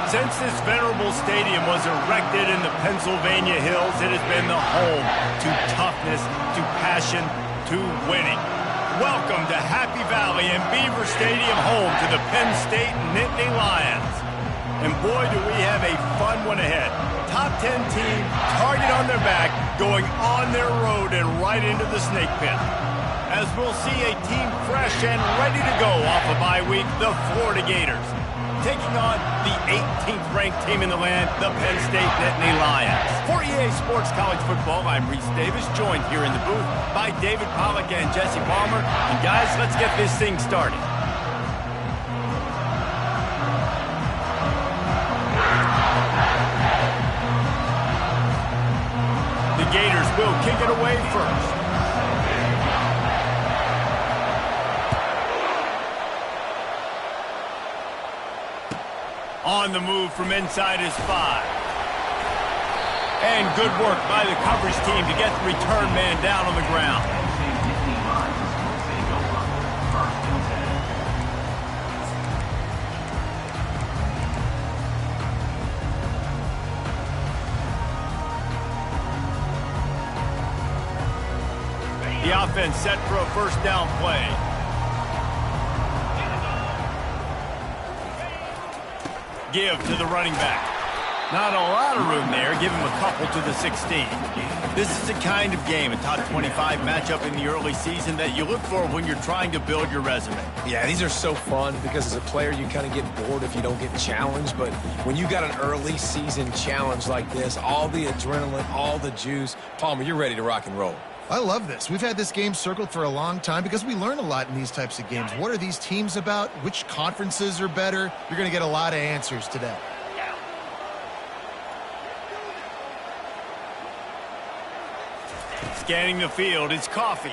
Since this venerable stadium was erected in the Pennsylvania hills, it has been the home to toughness, to passion, to winning. Welcome to Happy Valley and Beaver Stadium, home to the Penn State Nitty Lions. And boy, do we have a fun one ahead. Top 10 team, target on their back, going on their road and right into the snake pit. As we'll see a team fresh and ready to go off a bye week, the Florida Gators, taking on the 18th ranked team in the land, the Penn State Nittany Lions. For EA Sports College Football, I'm Reese Davis, joined here in the booth by David Pollack and Jesse Palmer. And guys, let's get this thing started. The Gators will kick it away first. On the move from inside his 5. And good work by the coverage team to get the return man down on the ground. The offense set for a first down play. Give to the running back. Not a lot of room there. Give him a couple to the 16. This is the kind of game, a top 25 matchup in the early season, that you look for when you're trying to build your resume. Yeah, these are so fun because as a player, you kind of get bored if you don't get challenged. But when you got an early season challenge like this, all the adrenaline, all the juice, Palmer, you're ready to rock and roll. I love this. We've had this game circled for a long time because we learn a lot in these types of games. What are these teams about? Which conferences are better? You're going to get a lot of answers today. Scanning the field, it's Coffee.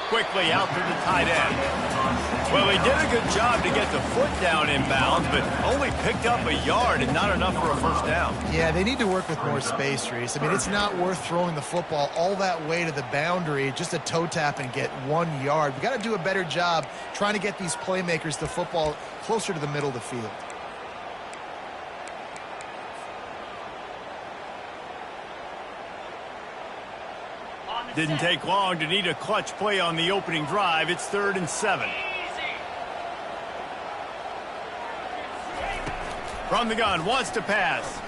Quickly out to the tight end. Well, he did a good job to get the foot down inbounds, but only picked up a yard and not enough for a first down. Yeah, they need to work with more space, Reese. I mean, it's not worth throwing the football all that way to the boundary, just a toe tap and get 1 yard. We got to do a better job trying to get these playmakers the football closer to the middle of the field. Didn't take long to need a clutch play on the opening drive. It's 3rd and 7. From the gun, wants to pass.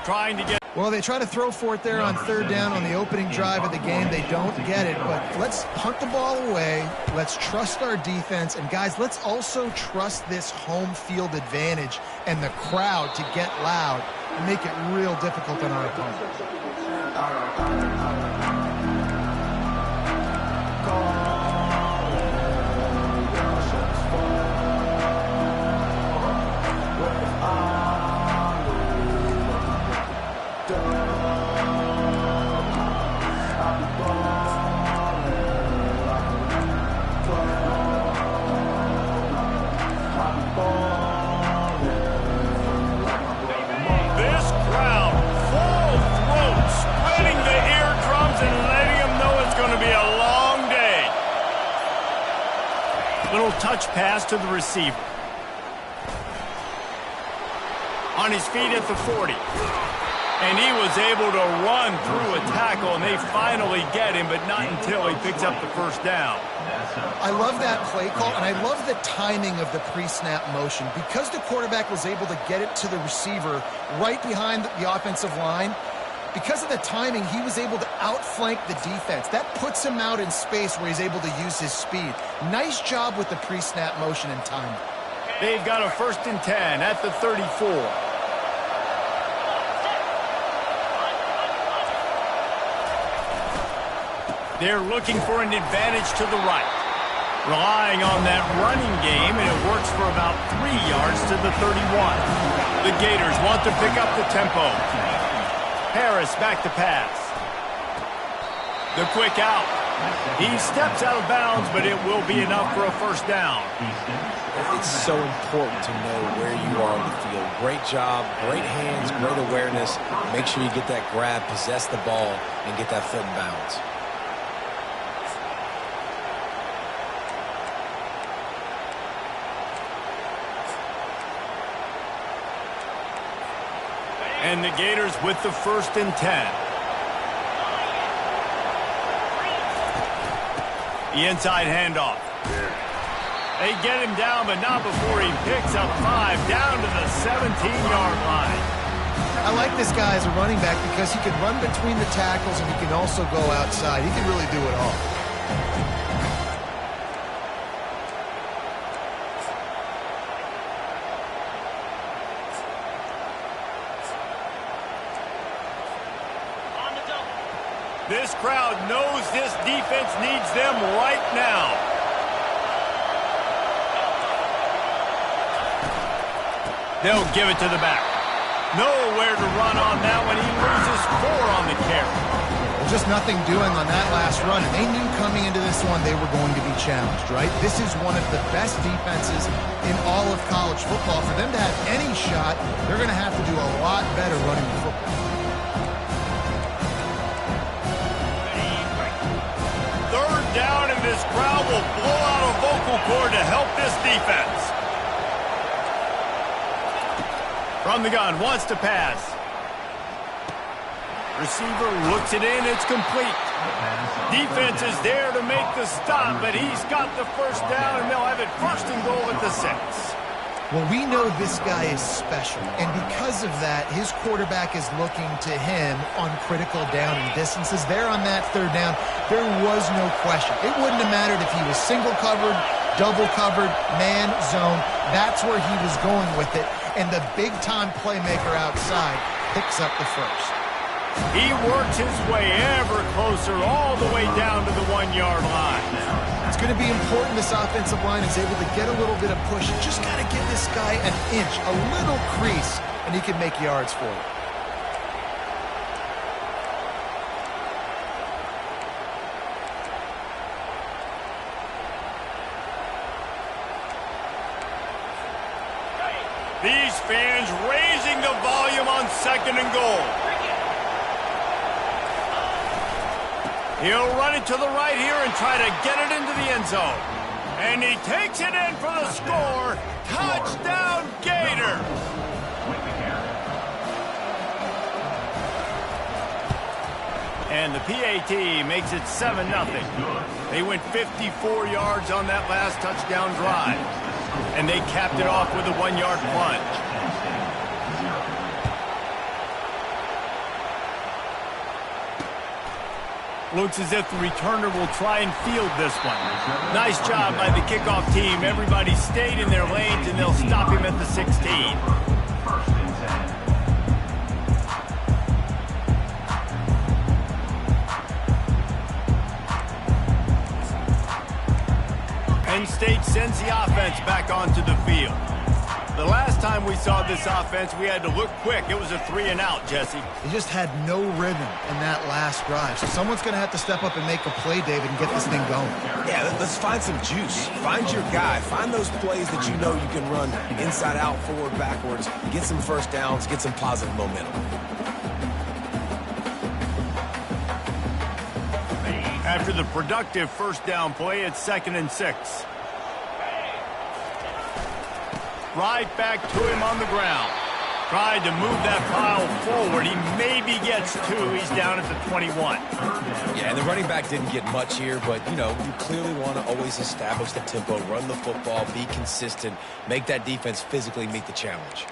Trying to get... Well, they try to throw for it there on 3rd down on the opening drive of the game. They don't get it, but let's punt the ball away. Let's trust our defense. And, guys, let's also trust this home field advantage and the crowd to get loud and make it real difficult on our opponent. Little touch pass to the receiver. On his feet at the 40. And he was able to run through a tackle, and they finally get him, but not until he picks up the first down. I love that play call, and I love the timing of the pre-snap motion. Because the quarterback was able to get it to the receiver right behind the offensive line, because of the timing, he was able to outflank the defense. That puts him out in space where he's able to use his speed. Nice job with the pre-snap motion and timing. They've got a 1st and 10 at the 34. They're looking for an advantage to the right. Relying on that running game, and it works for about 3 yards to the 31. The Gators want to pick up the tempo. Harris back to pass. The quick out. He steps out of bounds, but it will be enough for a first down. It's so important to know where you are on the field. Great job, great hands, great awareness. Make sure you get that grab, possess the ball, and get that foot in bounds. And the Gators with the 1st and 10. The inside handoff. They get him down, but not before he picks up 5 down to the 17-yard line. I like this guy as a running back because he can run between the tackles and he can also go outside. He can really do it all. This crowd knows this defense needs them right now. They'll give it to the back. Nowhere to run on that one. He loses 4 on the carry. Well, just nothing doing on that last run. And they knew coming into this one they were going to be challenged, right? This is one of the best defenses in all of college football. For them to have any shot, they're going to have to do a lot better running the football. Down, and this crowd will blow out a vocal cord to help this defense. From the gun, wants to pass. Receiver looks it in, it's complete. Defense is there to make the stop, but he's got the 1st down, and they'll have it 1st and goal at the 6. Well, we know this guy is special, and because of that, his quarterback is looking to him on critical down and distances. There on that 3rd down, there was no question. It wouldn't have mattered if he was single covered, double covered, man, zone. That's where he was going with it, and the big-time playmaker outside picks up the 1st. He works his way ever closer all the way down to the 1-yard line. It's going to be important this offensive line is able to get a little bit of push. Just got to give this guy an inch, a little crease, and he can make yards for you. These fans raising the volume on 2nd and goal. He'll run it to the right here and try to get it into the end zone. And he takes it in for the score. Touchdown, Gator! And the PAT makes it 7-0. They went 54 yards on that last touchdown drive. And they capped it off with a 1-yard plunge. Looks as if the returner will try and field this one. Nice job by the kickoff team. Everybody stayed in their lanes, and they'll stop him at the 16. Penn State sends the offense back onto the field. The last time we saw this offense, we had to look quick. It was a 3-and-out, Jesse. He just had no rhythm in that last drive. So someone's going to have to step up and make a play, David, and get this thing going. Yeah, let's find some juice. Find your guy. Find those plays that you know you can run inside out, forward, backwards. Get some 1st downs. Get some positive momentum. After the productive 1st down play, it's 2nd and 6. Right back to him on the ground. Tried to move that pile forward. He maybe gets 2. He's down at the 21. Yeah, and the running back didn't get much here, but, you know, you clearly want to always establish the tempo, run the football, be consistent, make that defense physically meet the challenge.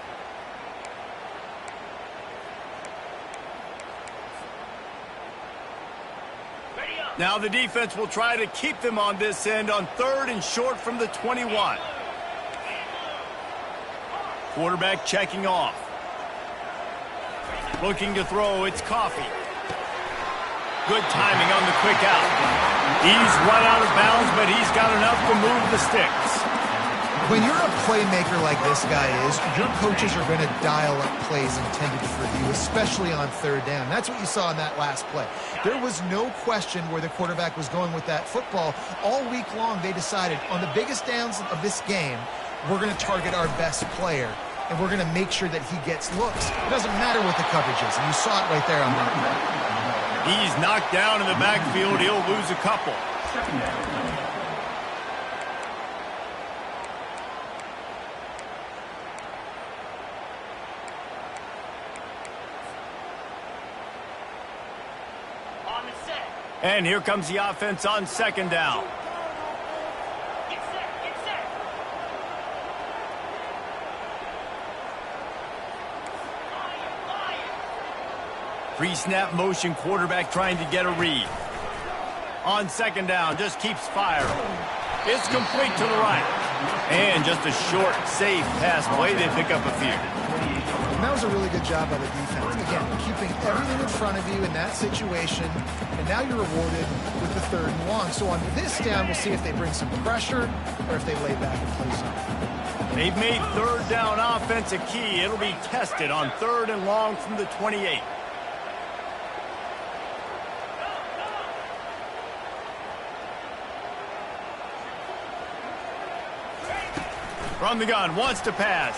Now the defense will try to keep them on this end on 3rd and short from the 21. Quarterback checking off. Looking to throw, it's Coffee. Good timing on the quick out. He's run out of bounds, but he's got enough to move the sticks. When you're a playmaker like this guy is, your coaches are going to dial up plays intended for you, especially on 3rd down. That's what you saw in that last play. There was no question where the quarterback was going with that football. All week long, they decided on the biggest downs of this game, we're going to target our best player, and we're going to make sure that he gets looks. It doesn't matter what the coverage is, and you saw it right there on that. He's knocked down in the backfield. He'll lose a couple. And here comes the offense on second down. Pre-snap motion, quarterback trying to get a read. On second down, just keeps firing. It's complete to the right. And just a short, safe pass play. They pick up a few. And that was a really good job by the defense. Again, keeping everything in front of you in that situation. And now you're rewarded with the 3rd and long. So on this down, we'll see if they bring some pressure or if they lay back and play something. They've made 3rd down offense a key. It'll be tested on 3rd and long from the 28. From the gun, wants to pass.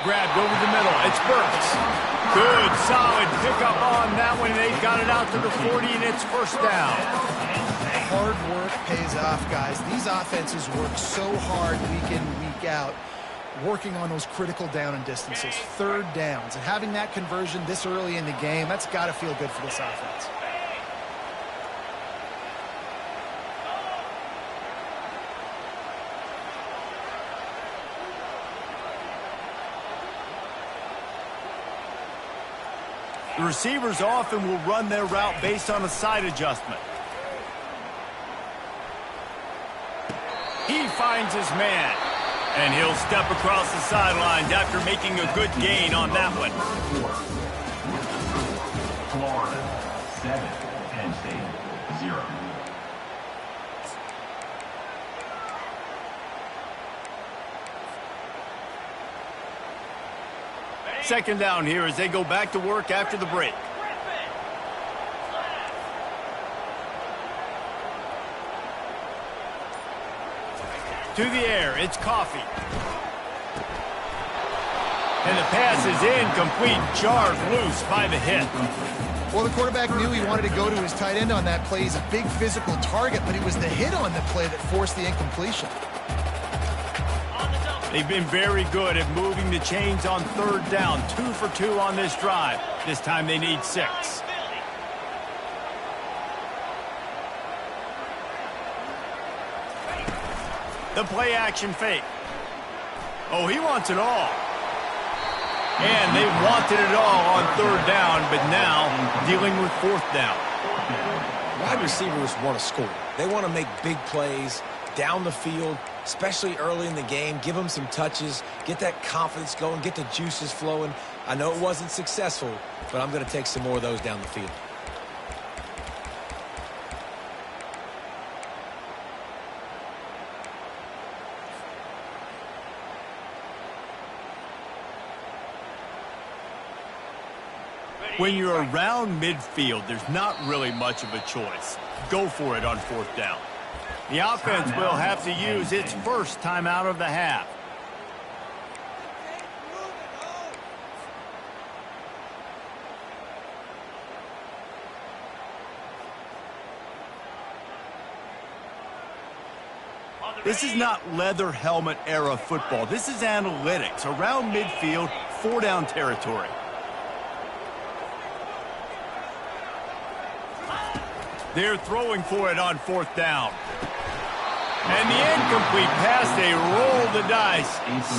Grabbed over the middle. It's Burks. Good, solid pickup on that one. They've got it out to the 40, and it's 1st down. Hard work pays off, guys. These offenses work so hard week in, week out, working on those critical down and distances, 3rd downs. And having that conversion this early in the game, that's got to feel good for this offense. The receivers often will run their route based on a side adjustment. He finds his man. And he'll step across the sidelines after making a good gain on that one. Florida, 7, Penn State, 0. Second down here as they go back to work after the break. To the air, it's Coffee. And the pass is incomplete, jarred loose by the hit. Well, the quarterback knew he wanted to go to his tight end on that play. He's a big physical target, but it was the hit on the play that forced the incompletion. They've been very good at moving the chains on 3rd down. 2 for 2 on this drive. This time they need 6. The play action fake. Oh, he wants it all. And they wanted it all on 3rd down, but now dealing with 4th down. Wide receivers want to score. They want to make big plays down the field, especially early in the game. Give them some touches, get that confidence going, get the juices flowing. I know it wasn't successful, but I'm going to take some more of those down the field. When you're around midfield, there's not really much of a choice. Go for it on 4th down. The offense will have to use its first timeout of the half. This is not leather helmet era football. This is analytics. Around midfield, 4-down territory. They're throwing for it on 4th down. And the incomplete pass, they roll the dice.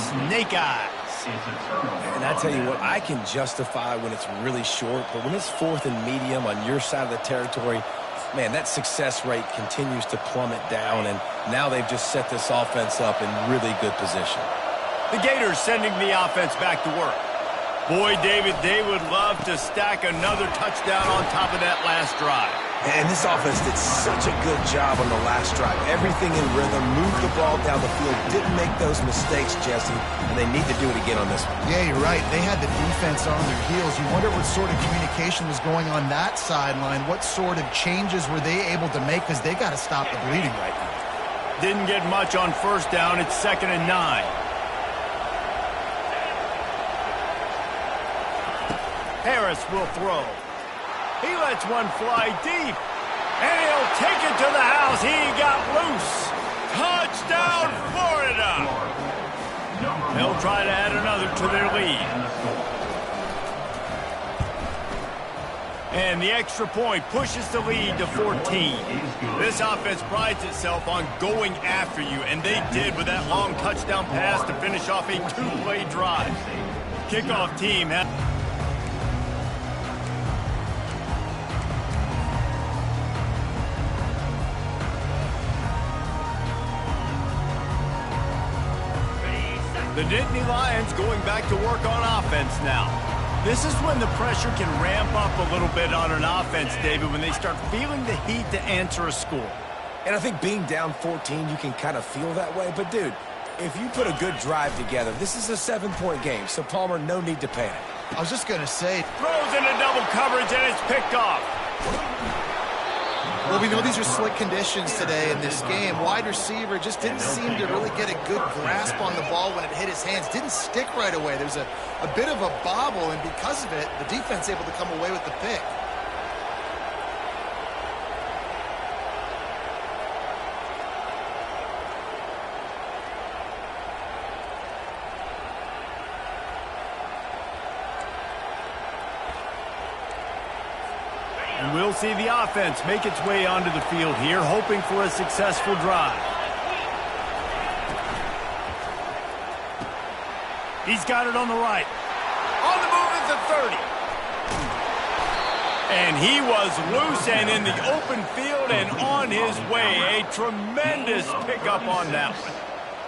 Snake eyes. And I tell you what, I can justify when it's really short, but when it's 4th and medium on your side of the territory, man, that success rate continues to plummet down, and now they've just set this offense up in really good position. The Gators sending the offense back to work. Boy, David, they would love to stack another touchdown on top of that last drive. And this offense did such a good job on the last drive. Everything in rhythm, moved the ball down the field, didn't make those mistakes, Jesse, and they need to do it again on this one. Yeah, you're right. They had the defense on their heels. You wonder what sort of communication was going on that sideline. What sort of changes were they able to make, because they got to stop the bleeding right now. Didn't get much on 1st down. It's 2nd and 9. Harris will throw. He lets one fly deep. And he'll take it to the house. He got loose. Touchdown, Florida. They'll try to add another to their lead. And the extra point pushes the lead to 14. This offense prides itself on going after you, and they did with that long touchdown pass to finish off a two-play drive. Kickoff team has... The Nitty Lions going back to work on offense now. This is when the pressure can ramp up a little bit on an offense, David, when they start feeling the heat to answer a score. And I think being down 14, you can kind of feel that way. But, dude, if you put a good drive together, this is a 7-point game. So, Palmer, no need to panic. I was just going to say. Throws into double coverage, and it's picked off. Well, we know these are slick conditions today in this game. Wide receiver just didn't seem to really get a good grasp on the ball when it hit his hands. Didn't stick right away. There's a bit of a bobble, and because of it, the defense able to come away with the pick. And we'll see the offense make its way onto the field here, hoping for a successful drive. He's got it on the right. On the move at the 30. And he was loose and in the open field and on his way. A tremendous pickup on that one.